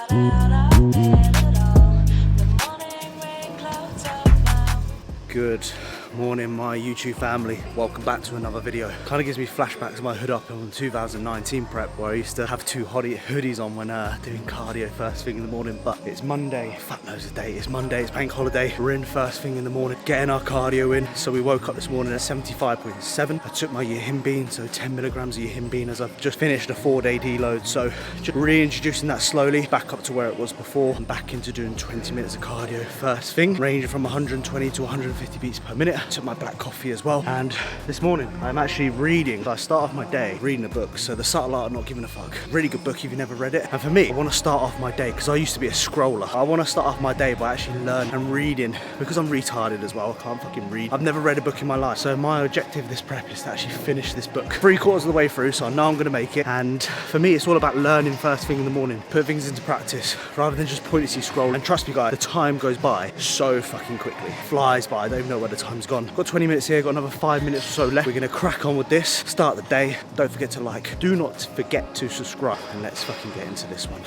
Good morning, my YouTube family. Welcome back to another video. Kind of gives me flashbacks to my hood up on 2019 prep, where I used to have two hoodies on when doing cardio first thing in the morning. But it's Monday, fuck knows the date. It's Monday, it's bank holiday. We're in first thing in the morning, getting our cardio in. So we woke up this morning at 75.7. I took my yihimbine, so 10 milligrams of yihimbine, as I've just finished a 4-day deload. So just reintroducing that slowly back up to where it was before. I'm back into doing 20 minutes of cardio first thing, ranging from 120 to 150 beats per minute. Took my black coffee as well, and this morning I'm actually reading. I start off my day reading a book, so The Subtle Art of Not Giving a Fuck. Really good book if you've never read it. And for me, I want to start off my day, because I used to be a scroller, I want to start off my day by actually learning and reading, because I'm retarded as well. I can't fucking read. I've never read a book in my life, so my objective this prep is to actually finish this book 3/4 of the way through, so I know I'm going to make it. And for me, it's all about learning first thing in the morning, put things into practice rather than just pointlessly scroll. And trust me guys, the time goes by so fucking quickly, flies by. I don't even know where the time's gone. Got 20 minutes here, got another 5 minutes or so left. We're gonna crack on with this, start the day. Don't forget to like, do not forget to subscribe, and let's fucking get into this one.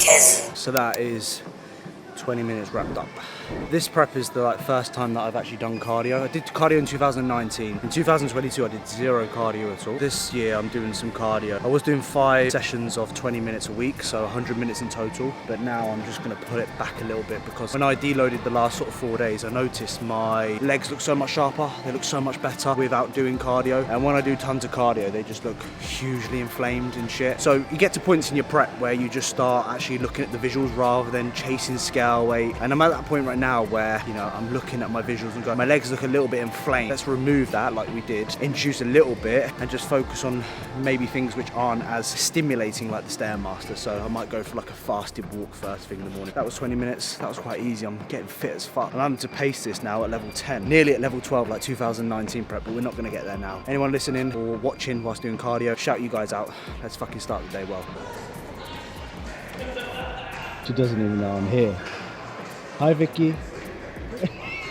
Yes. So that is 20 minutes wrapped up. This prep is the first time that I've actually done cardio. I did cardio in 2019. In 2022 I did zero cardio at all. This year I'm doing some cardio. I was doing 5 sessions of 20 minutes a week, so 100 minutes in total, but now I'm just going to put it back a little bit, because when I deloaded the last sort of 4 days, I noticed my legs look so much sharper, they look so much better without doing cardio, and when I do tons of cardio they just look hugely inflamed and shit. So you get to points in your prep where you just start actually looking at the visuals rather than chasing scale weight, and I'm at that point right now where, you know, I'm looking at my visuals and going, my legs look a little bit inflamed. Let's remove that like we did, introduce a little bit, and just focus on maybe things which aren't as stimulating like the Stairmaster. So I might go for like a fasted walk first thing in the morning. That was 20 minutes, that was quite easy. I'm getting fit as fuck. I'm having to pace this now at level 10, nearly at level 12 like 2019 prep, but we're not going to get there now. Anyone listening or watching whilst doing cardio, shout you guys out. Let's fucking start the day well. She doesn't even know I'm here. Hi Vicky.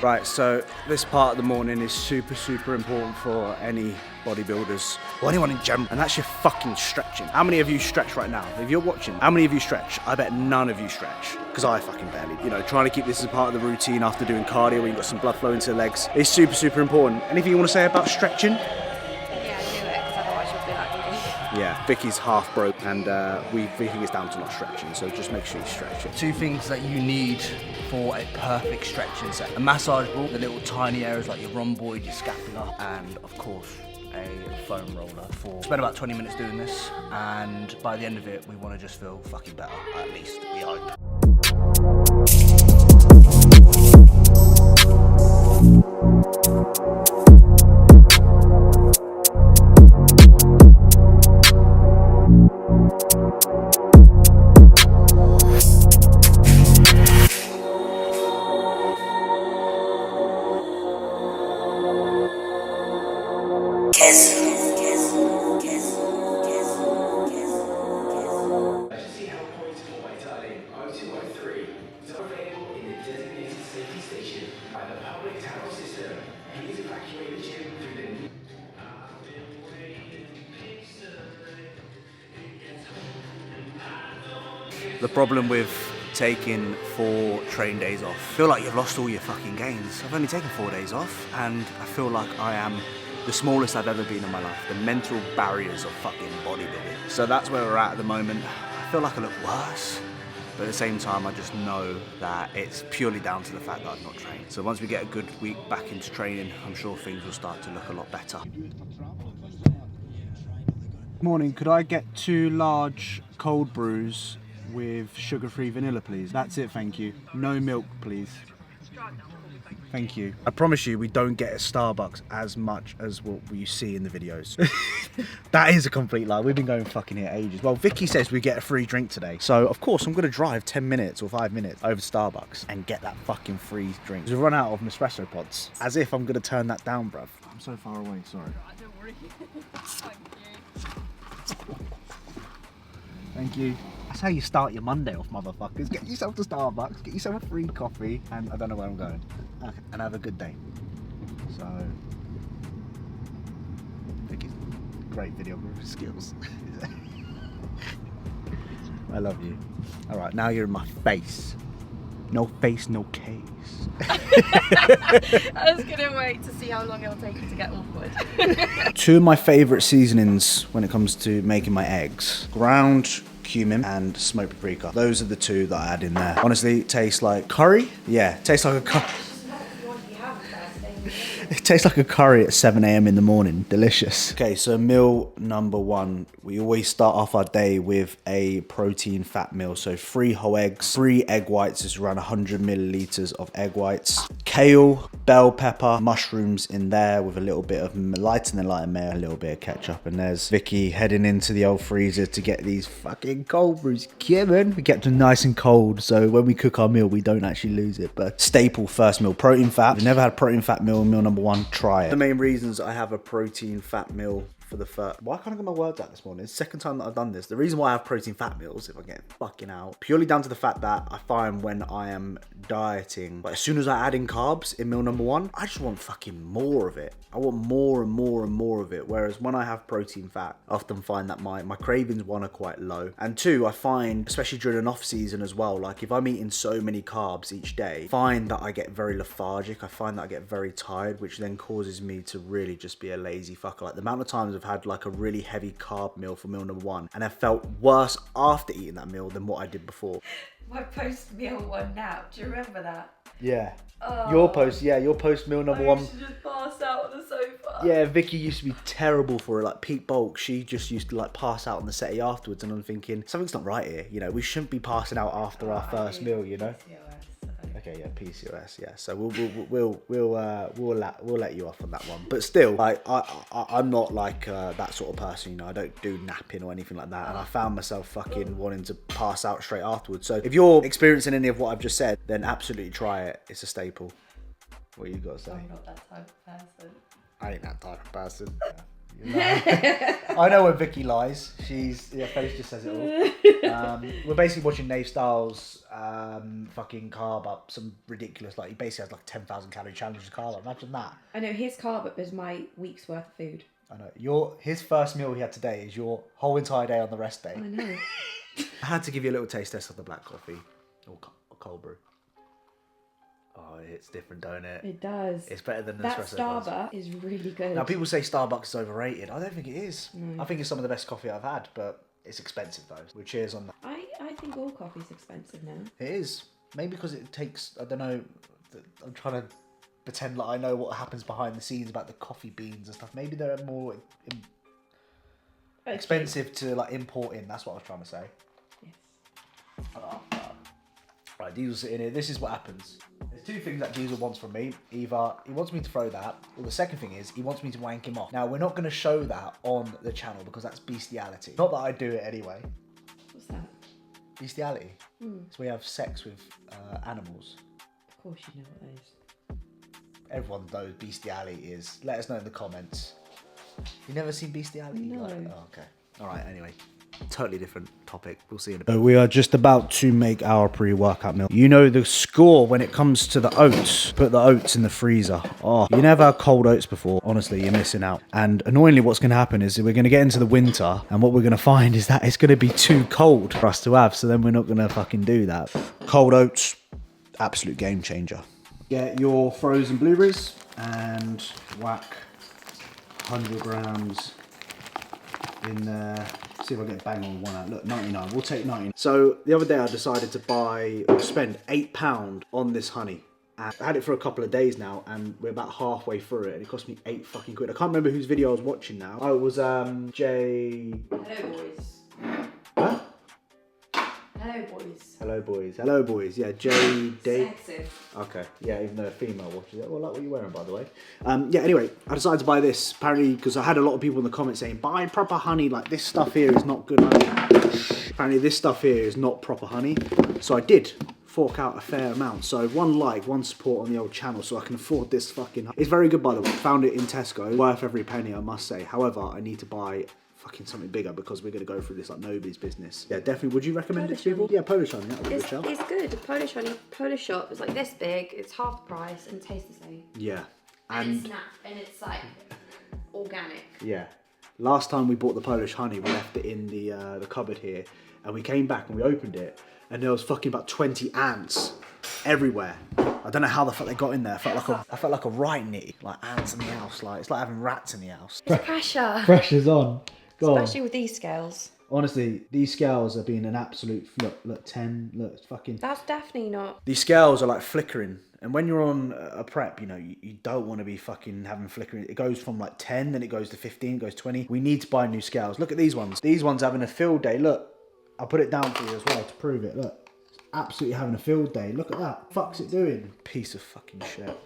Right, so this part of the morning is super important for any bodybuilders or anyone in general, and that's your fucking stretching. How many of you stretch right now? If you're watching, how many of you stretch? I bet none of you stretch, because I fucking barely. You know, trying to keep this as part of the routine after doing cardio where you've got some blood flow into the legs is super important. Anything you want to say about stretching? Yeah, Vicky's half broke, and we think it's down to not stretching, so just make sure you stretch it. 2 things that you need for a perfect stretching set: a massage ball, the little tiny areas like your rhomboid, your scapula, and of course a foam roller. Spend about 20 minutes doing this, and by the end of it we want to just feel fucking better, at least we hope. The problem with taking 4 train days off, I feel like you've lost all your fucking gains. I've only taken 4 days off, and I feel like I am the smallest I've ever been in my life. The mental barriers of fucking bodybuilding. So that's where we're at the moment. I feel like I look worse, but at the same time I just know that it's purely down to the fact that I've not trained. So once we get a good week back into training, I'm sure things will start to look a lot better. Morning, could I get 2 large cold brews with sugar-free vanilla, please? That's it, thank you. No milk, please. Thank you. I promise you, we don't get at Starbucks as much as what you see in the videos. That is a complete lie. We've been going fucking here ages. Well, Vicky says we get a free drink today. So, of course, I'm going to drive 10 minutes or 5 minutes over to Starbucks and get that fucking free drink. We've run out of Nespresso pods. As if I'm going to turn that down, bruv. I'm so far away, sorry. Don't worry. Thank you. Thank you. That's how you start your Monday off, motherfuckers. Get yourself to Starbucks, get yourself a free coffee, and I don't know where I'm going. And have a good day. So, great videography skills. I love you. All right, now you're in my face. No face, no case. I was gonna wait to see how long it'll take you to get awkward. Two of my favourite seasonings when it comes to making my eggs: ground cumin and smoked paprika. Those are the two that I add in there. Honestly, it tastes like curry. Yeah, it tastes like a curry. It tastes like a curry at 7 a.m. in the morning. Delicious. Okay, so meal number one. We always start off our day with a protein fat meal. So 3 whole eggs, 3 egg whites is around 100 milliliters of egg whites. Kale, bell pepper, mushrooms in there with a little bit of light and then light and mayo, a little bit of ketchup. And there's Vicky heading into the old freezer to get these fucking cold brews. Kevin, we get them nice and cold. So when we cook our meal, we don't actually lose it. But staple first meal, protein fat. If you've never had protein fat meal number one, try it. The main reasons I have a protein fat meal for the first... Why can't I get my words out this morning? It's the second time that I've done this. The reason why I have protein fat meals, if I get fucking out, purely down to the fact that I find when I am dieting, but as soon as I add in carbs in meal number one, I just want fucking more of it. I want more and more and more of it. Whereas when I have protein fat, I often find that my cravings, one, are quite low. And two, I find, especially during an off season as well, like if I'm eating so many carbs each day, I find that I get very lethargic. I find that I get very tired, which then causes me to really just be a lazy fucker. Like the amount of times I've had like a really heavy carb meal for meal number one, and I felt worse after eating that meal than what I did before. My post-meal one now, do you remember that? Yeah. Oh, Your post meal number one. I used to just pass out on the sofa. Yeah, Vicky used to be terrible for it. Like Pete Bulk, she just used to like pass out on the settee afterwards, and I'm thinking something's not right here. You know, we shouldn't be passing out after our first meal. You know. Okay, yeah, PCOS, yeah. So we'll let you off on that one. But still, like I'm not like that sort of person. You know, I don't do napping or anything like that. And I found myself fucking wanting to pass out straight afterwards. So if you're experiencing any of what I've just said, then absolutely try it. It's a staple. What you got to say? I'm not that type of person. I ain't that type of person. I know when Vicky lies. Her face just says it all. We're basically watching Nave Styles fucking carb up some ridiculous, like he basically has like 10,000 calorie challenge to carb up. Imagine that. I know his carb up is my week's worth of food. I know. His first meal he had today is your whole entire day on the rest day. I know. I had to give you a little taste test of the black coffee or cold brew. Oh, it's different, don't it? It does. It's better than the that espresso Starbucks bars. is really good. Now people say Starbucks is overrated. I don't think it is. No. I think it's some of the best coffee I've had, but it's expensive though. We'll cheers on that. I think all coffee's expensive now. It is. Maybe because it takes, I don't know, I'm trying to pretend like I know what happens behind the scenes about the coffee beans and stuff. Maybe they're more expensive to like import in. That's what I was trying to say. Yes. Oh, right, Diesel's sitting here. This is what happens. There's two things that Diesel wants from me. Either he wants me to throw that, or the second thing is he wants me to wank him off. Now, we're not going to show that on the channel because that's bestiality. Not that I do it anyway. What's that? Bestiality. So we have sex with animals. Of course you know what that is. Everyone knows bestiality is. Let us know in the comments. You never seen bestiality? No. Oh, okay. All right, anyway. Totally different topic. We'll see in a bit. So we are just about to make our pre-workout meal. You know the score when it comes to the oats. Put the oats in the freezer. Oh, you never had cold oats before. Honestly, you're missing out. And annoyingly, what's going to happen is we're going to get into the winter, and what we're going to find is that it's going to be too cold for us to have. So then we're not going to fucking do that. Cold oats, absolute game changer. Get your frozen blueberries and whack 100 grams in there. See if I get bang on one out. Look, 99. We'll take 99. So the other day I decided to spend £8 on this honey. And I had it for a couple of days now, and we're about halfway through it, and it cost me 8 fucking quid. I can't remember whose video I was watching now. Oh, it was Jay. Hello boys. Huh? Hello boys. Hello boys. Hello boys. Yeah, Jay. Sexy. Okay, yeah, even though a female watches it. Well, like what you're wearing, by the way. Yeah, anyway, I decided to buy this, apparently, because I had a lot of people in the comments saying, buy proper honey, like this stuff here is not good honey. Apparently this stuff here is not proper honey. So I did fork out a fair amount. So one like, one support on the old channel so I can afford this fucking... It's very good, by the way. Found it in Tesco. Worth every penny, I must say. However, I need to buy fucking something bigger because we're going to go through this like nobody's business. Yeah, definitely. Would you recommend it to people? Yeah, Polish honey. That would be a good shout. It's good. Polish honey, Polish shop is like this big. It's half the price and tastes the same. Yeah. And it's like organic. Yeah. Last time we bought the Polish honey, we left it in the cupboard here, and we came back and we opened it, and there was fucking about 20 ants everywhere. I don't know how the fuck they got in there. I felt like a right nitty, like ants in the house. Like it's like having rats in the house. It's pressure. Pressure's on. Go Especially on. with these scales. Honestly, these scales are being an absolute look 10, look, it's fucking. That's definitely not. These scales are like flickering, and when you're on a prep, you know, you don't want to be fucking having flickering. It goes from like 10, then it goes to 15, goes 20. We need to buy new scales. Look at these ones. These ones having a field day. Look, I'll put it down for you as well to prove it. Look. Absolutely having a field day. Look at that. Fuck's it doing? Piece of fucking shit.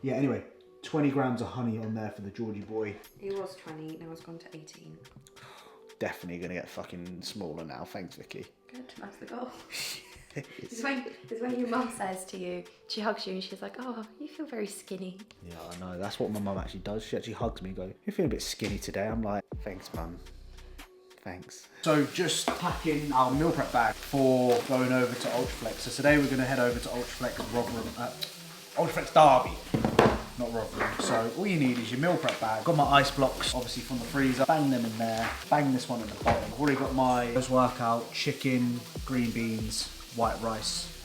Yeah, anyway, 20 grams of honey on there for the Georgie boy. He was 20, now it's gone to 18. Definitely gonna get fucking smaller now. Thanks, Vicky. Good, that's the goal. It's when your mum says to you, she hugs you and she's like, oh, you feel very skinny. Yeah, I know. That's what my mum actually does. She actually hugs me and goes, you feel a bit skinny today. I'm like, thanks, mum. Thanks. So just packing our meal prep bag for going over to Ultraflex. So today we're going to head over to Ultraflex Derby, not Rotherham. So all you need is your meal prep bag. Got my ice blocks, obviously from the freezer. Bang them in there. Bang this one at the bottom. I've already got my post-workout chicken, green beans, white rice.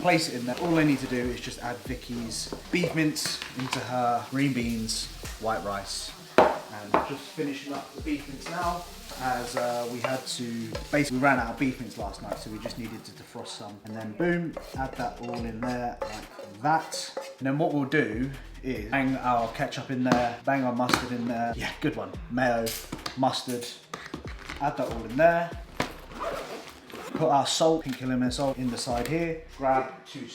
Place it in there. All I need to do is just add Vicky's beef mince into her green beans, white rice. And just finishing up the beef mince now, as we had to, basically we ran out of beef mince last night, so we just needed to defrost some. And then boom, add that all in there like that. And then what we'll do is bang our ketchup in there, bang our mustard in there. Yeah, good one. Mayo, mustard, add that all in there. Put our salt, pink lemon salt, in the side here. Grab two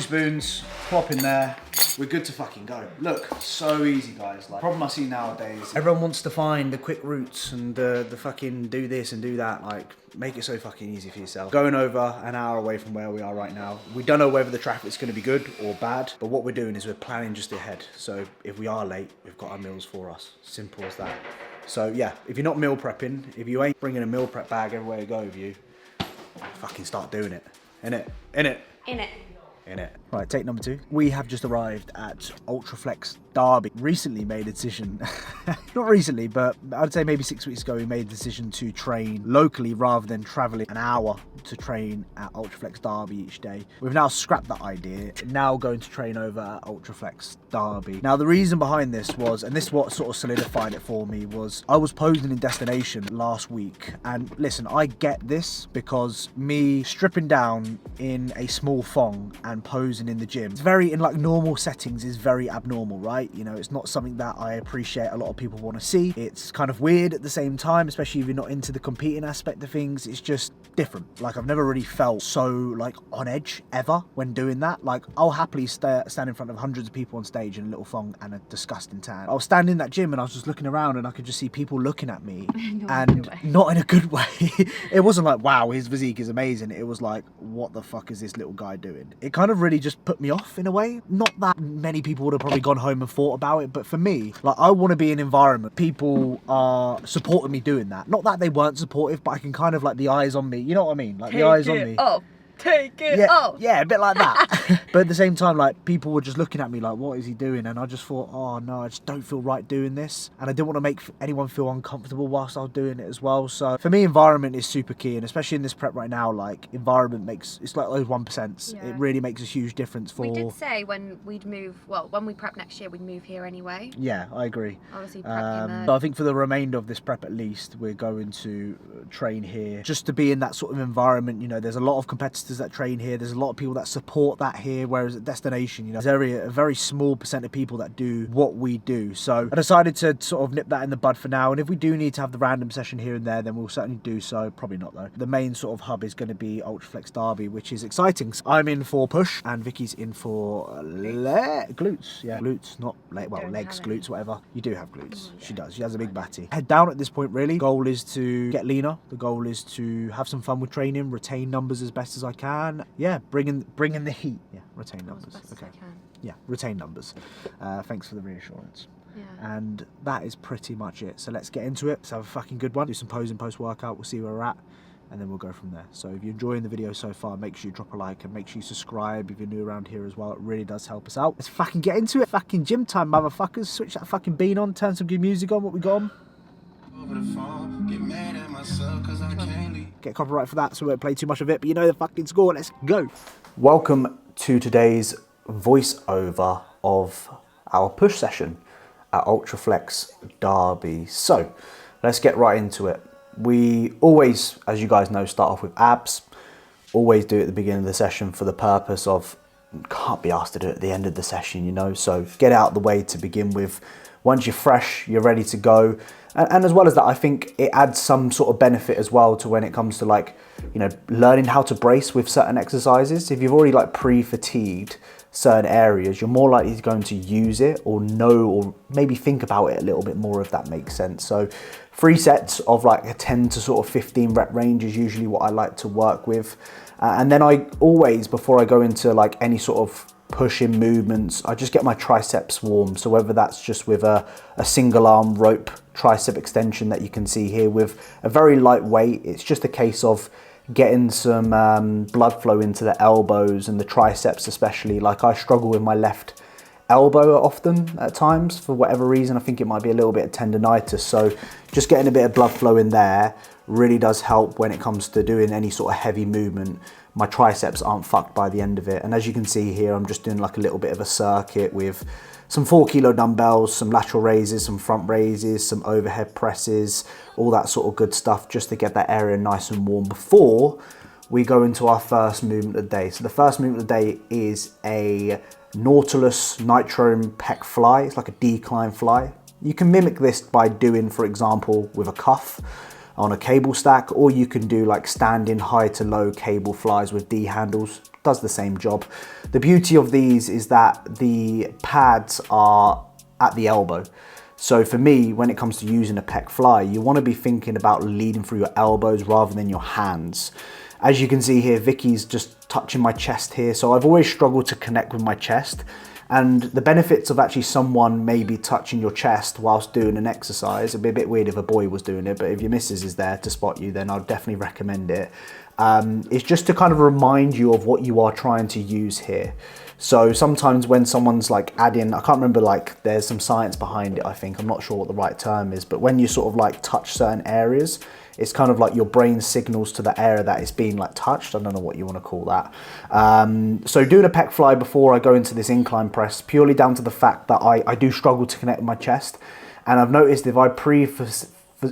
spoons, plop in there. We're good to fucking go. Look, so easy, guys. Like, problem I see nowadays, everyone wants to find the quick routes and the fucking do this and do that. Like, make it so fucking easy for yourself. Going over an hour away from where we are right now. We don't know whether the traffic's going to be good or bad, but what we're doing is we're planning just ahead. So if we are late, we've got our meals for us. Simple as that. So yeah, if you're not meal prepping, if you ain't bringing a meal prep bag everywhere you go with you, fucking start doing it. Innit? Innit? In it. Right, take number 2. We have just arrived at Ultraflex Derby. Recently made a decision, not recently, but I'd say maybe 6 weeks ago, we made a decision to train locally rather than traveling an hour to train at Ultraflex Derby each day. We've now scrapped that idea, now going to train over at Ultraflex Derby. Now the reason behind this was, and this is what sort of solidified it for me, was I was posing in Destination last week, and listen, I get this because me stripping down in a small thong and posing in the gym, it's very, in like normal settings, is very abnormal, right? You know, it's not something that I appreciate a lot of people want to see. It's kind of weird at the same time, especially if you're not into the competing aspect of things. It's just different. Like, I've never really felt so like on edge ever when doing that. Like, I'll happily stand in front of hundreds of people on stage in a little thong and a disgusting tan. I was standing in that gym and I was just looking around and I could just see people looking at me and not in a good way. It wasn't like, wow, his physique is amazing. It was like, what the fuck is this little guy doing? It kind of really just put me off in a way. Not that many people would have probably gone home and thought about it, but for me, like, I want to be in an environment people are supporting me doing that. Not that they weren't supportive, but I can kind of like the eyes on me, you know what I mean? Like, the eyes on me. Take it off. Yeah, a bit like that. But at the same time, like, people were just looking at me like, what is he doing? And I just thought, oh no, I just don't feel right doing this. And I didn't want to make anyone feel uncomfortable whilst I was doing it as well. So for me, environment is super key. And especially in this prep right now, like, environment makes, it's like those 1%. Yeah. It really makes a huge difference for... We did say when we'd move, well, when we prep next year, we'd move here anyway. Yeah, I agree. Obviously prep in But I think for the remainder of this prep at least, we're going to train here. Just to be in that sort of environment, you know, there's a lot of competitors that train here. There's a lot of people that support that here, whereas at Destination, you know, there's a very small percent of people that do what we do. So I decided to sort of nip that in the bud for now, and if we do need to have the random session here and there, then we'll certainly do so. Probably not though. The main sort of hub is going to be Ultraflex Derby, which is exciting. So I'm in for push, and Vicky's in for glutes. Yeah, glutes, not legs, glutes, whatever. You do have glutes. She does. She has a big batty. Head down at this point, really. Goal is to get leaner. The goal is to have some fun with training, retain numbers as best as I can. Yeah, bring in the heat. Yeah, retain numbers. Okay. Yeah, retain numbers. Thanks for the reassurance. Yeah. And that is pretty much it. So let's get into it. Let's have a fucking good one. Do some posing post-workout. We'll see where we're at. And then we'll go from there. So if you're enjoying the video so far, make sure you drop a like and make sure you subscribe if you're new around here as well. It really does help us out. Let's fucking get into it. Fucking gym time, motherfuckers. Switch that fucking bean on. Turn some good music on. What we got on? Get copyright for that, so we won't play too much of it, but you know the fucking score. Let's go. Welcome to today's voiceover of our push session at Ultraflex Derby. So let's get right into it. We always, as you guys know, start off with abs. Always do it at the beginning of the session for the purpose of, can't be asked to do it at the end of the session, you know, so get out of the way to begin with. Once you're fresh, you're ready to go. And as well as that, I think it adds some sort of benefit as well to when it comes to, like, you know, learning how to brace with certain exercises. If you've already like pre-fatigued certain areas, you're more likely going to use it or know, or maybe think about it a little bit more, if that makes sense. So 3 sets of like a 10 to sort of 15 rep range is usually what I like to work with. And then I always, before I go into like any sort of pushing movements, I just get my triceps warm. So whether that's just with a single arm rope tricep extension that you can see here with a very light weight, it's just a case of getting some blood flow into the elbows and the triceps especially. Like, I struggle with my left elbow often at times for whatever reason. I think it might be a little bit of tendonitis, so just getting a bit of blood flow in there really does help when it comes to doing any sort of heavy movement. My triceps aren't fucked by the end of it. And as you can see here, I'm just doing like a little bit of a circuit with some 4 kilo dumbbells, some lateral raises, some front raises, some overhead presses, all that sort of good stuff, just to get that area nice and warm before we go into our first movement of the day. So the first movement of the day is a Nautilus Nitrome pec fly. It's like a decline fly. You can mimic this by doing, for example, with a cuff on a cable stack, or you can do like standing high to low cable flies with D handles. Does the same job. The beauty of these is that the pads are at the elbow. So for me, when it comes to using a pec fly, you want to be thinking about leading through your elbows rather than your hands. As you can see here, Vicky's just touching my chest here. So I've always struggled to connect with my chest. And the benefits of actually someone maybe touching your chest whilst doing an exercise, it'd be a bit weird if a boy was doing it, but if your missus is there to spot you, then I'd definitely recommend it. It's just to kind of remind you of what you are trying to use here. So sometimes when someone's like adding, I can't remember, like there's some science behind it, I think, I'm not sure what the right term is, but when you sort of like touch certain areas, it's kind of like your brain signals to the area that is being like touched. I don't know what you want to call that. So doing a pec fly before I go into this incline press, purely down to the fact that I do struggle to connect with my chest. And I've noticed if I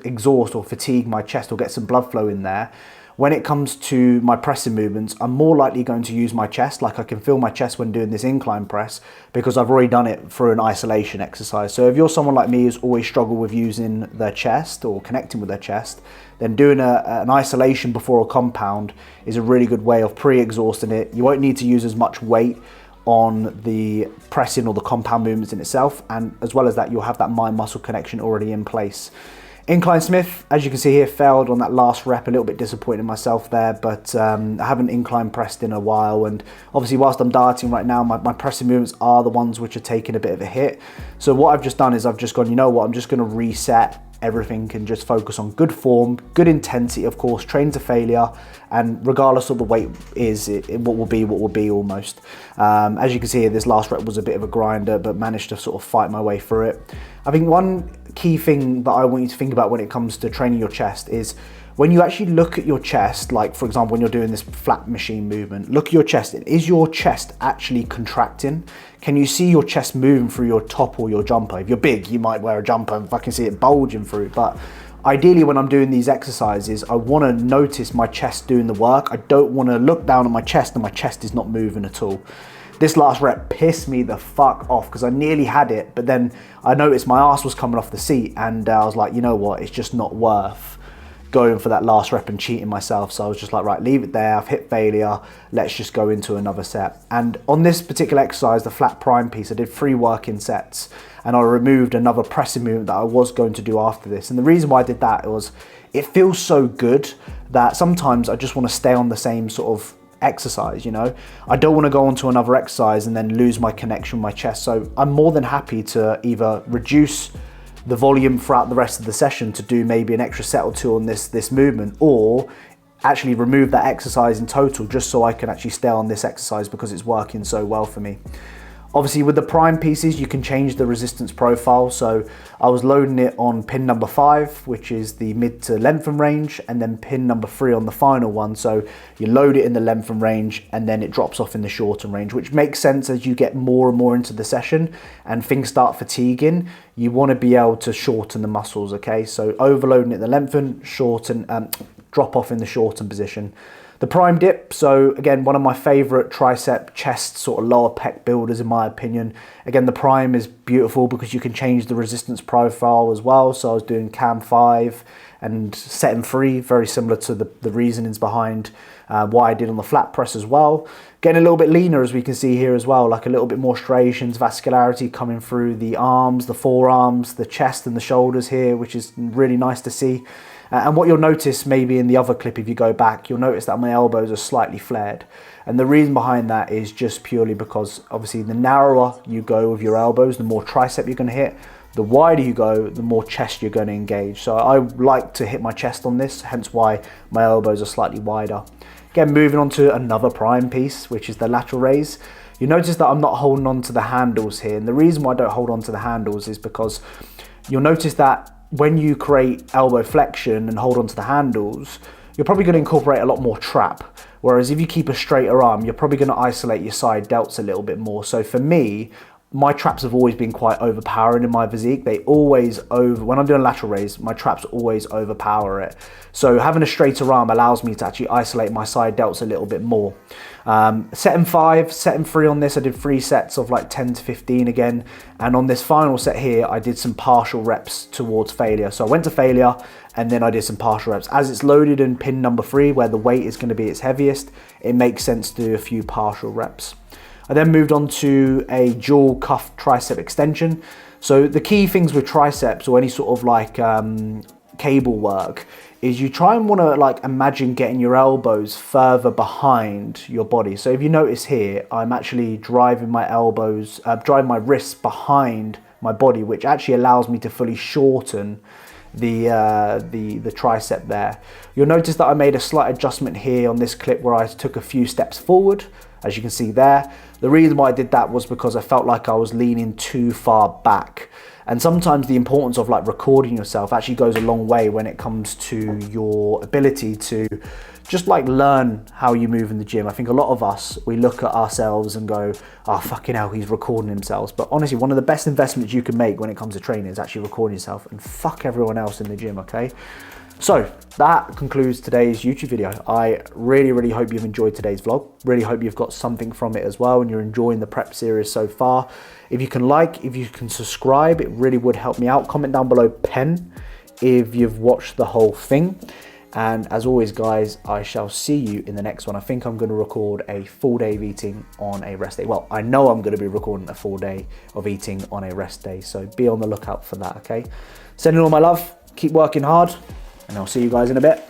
exhaust or fatigue my chest or get some blood flow in there, when it comes to my pressing movements, I'm more likely going to use my chest. Like, I can feel my chest when doing this incline press because I've already done it through an isolation exercise. So if you're someone like me who's always struggled with using their chest or connecting with their chest, then doing an isolation before a compound is a really good way of pre-exhausting it. You won't need to use as much weight on the pressing or the compound movements in itself. And as well as that, you'll have that mind-muscle connection already in place. Incline Smith, as you can see here, failed on that last rep. A little bit disappointed in myself there, but I haven't incline pressed in a while. And obviously, whilst I'm dieting right now, my pressing movements are the ones which are taking a bit of a hit. So what I've just done is I've just gone, you know what, I'm just going to reset everything and just focus on good form, good intensity, of course, train to failure. And regardless of the weight what will be almost. As you can see here, this last rep was a bit of a grinder, but managed to sort of fight my way through it. I think one key thing that I want you to think about when it comes to training your chest is when you actually look at your chest, like for example, when you're doing this flat machine movement, look at your chest. Is your chest actually contracting? Can you see your chest moving through your top or your jumper? If you're big, you might wear a jumper and fucking see it bulging through. But ideally, when I'm doing these exercises, I want to notice my chest doing the work. I don't want to look down at my chest and my chest is not moving at all. This last rep pissed me the fuck off because I nearly had it, but then I noticed my ass was coming off the seat and I was like, you know what, it's just not worth going for that last rep and cheating myself. So I was just like, right, leave it there. I've hit failure. Let's just go into another set. And on this particular exercise, the flat prime piece, I did 3 working sets and I removed another pressing movement that I was going to do after this. And the reason why I did that was it feels so good that sometimes I just want to stay on the same sort of exercise, you know. I don't want to go on to another exercise and then lose my connection with my chest. So I'm more than happy to either reduce the volume throughout the rest of the session to do maybe an extra set or 2 on this movement, or actually remove that exercise in total just so I can actually stay on this exercise because it's working so well for me. Obviously with the prime pieces, you can change the resistance profile. So I was loading it on pin number 5, which is the mid to lengthen range, and then pin number 3 on the final one. So you load it in the lengthen range and then it drops off in the shorten range, which makes sense as you get more and more into the session and things start fatiguing. You want to be able to shorten the muscles, okay? So overloading it in the lengthen, shorten, drop off in the shorten position. The prime dip, so again, one of my favorite tricep, chest, sort of lower pec builders in my opinion. Again, the prime is beautiful because you can change the resistance profile as well. So I was doing cam 5 and setting 3, very similar to the reasonings behind what I did on the flat press as well. Getting a little bit leaner, as we can see here as well, like a little bit more striations, vascularity coming through the arms, the forearms, the chest and the shoulders here, which is really nice to see. And what you'll notice maybe in the other clip, if you go back, you'll notice that my elbows are slightly flared. And the reason behind that is just purely because obviously the narrower you go with your elbows, the more tricep you're going to hit. The wider you go, the more chest you're going to engage. So I like to hit my chest on this, hence why my elbows are slightly wider. Again, moving on to another prime piece, which is the lateral raise. You notice that I'm not holding on to the handles here. And the reason why I don't hold on to the handles is because you'll notice that when you create elbow flexion and hold on to the handles, you're probably going to incorporate a lot more trap. Whereas if you keep a straighter arm, you're probably going to isolate your side delts a little bit more. So for me, my traps have always been quite overpowering in my physique. They always when I'm doing lateral raise, my traps always overpower it. So having a straighter arm allows me to actually isolate my side delts a little bit more. Setting 5, setting 3 on this, I did 3 sets of like 10 to 15 again. And on this final set here, I did some partial reps towards failure. So I went to failure and then I did some partial reps. As it's loaded in pin number 3, where the weight is going to be its heaviest, it makes sense to do a few partial reps. I then moved on to a dual cuff tricep extension. So the key things with triceps or any sort of like cable work is you try and want to like imagine getting your elbows further behind your body. So if you notice here, I'm actually driving my elbows, driving my wrists behind my body, which actually allows me to fully shorten the tricep there. You'll notice that I made a slight adjustment here on this clip where I took a few steps forward, as you can see there. The reason why I did that was because I felt like I was leaning too far back. And sometimes the importance of like recording yourself actually goes a long way when it comes to your ability to just like learn how you move in the gym. I think a lot of us, we look at ourselves and go, oh fucking hell, he's recording himself. But honestly, one of the best investments you can make when it comes to training is actually recording yourself, and fuck everyone else in the gym, okay? So that concludes today's YouTube video. I really hope you've enjoyed today's vlog. Really hope you've got something from it as well and you're enjoying the prep series so far. If you can like, if you can subscribe, it really would help me out. Comment down below pen if you've watched the whole thing. And as always, guys, I shall see you in the next one. I think I'm going to record a full day of eating on a rest day. Well, I know I'm going to be recording a full day of eating on a rest day. So be on the lookout for that, okay? Sending all my love. Keep working hard. And I'll see you guys in a bit.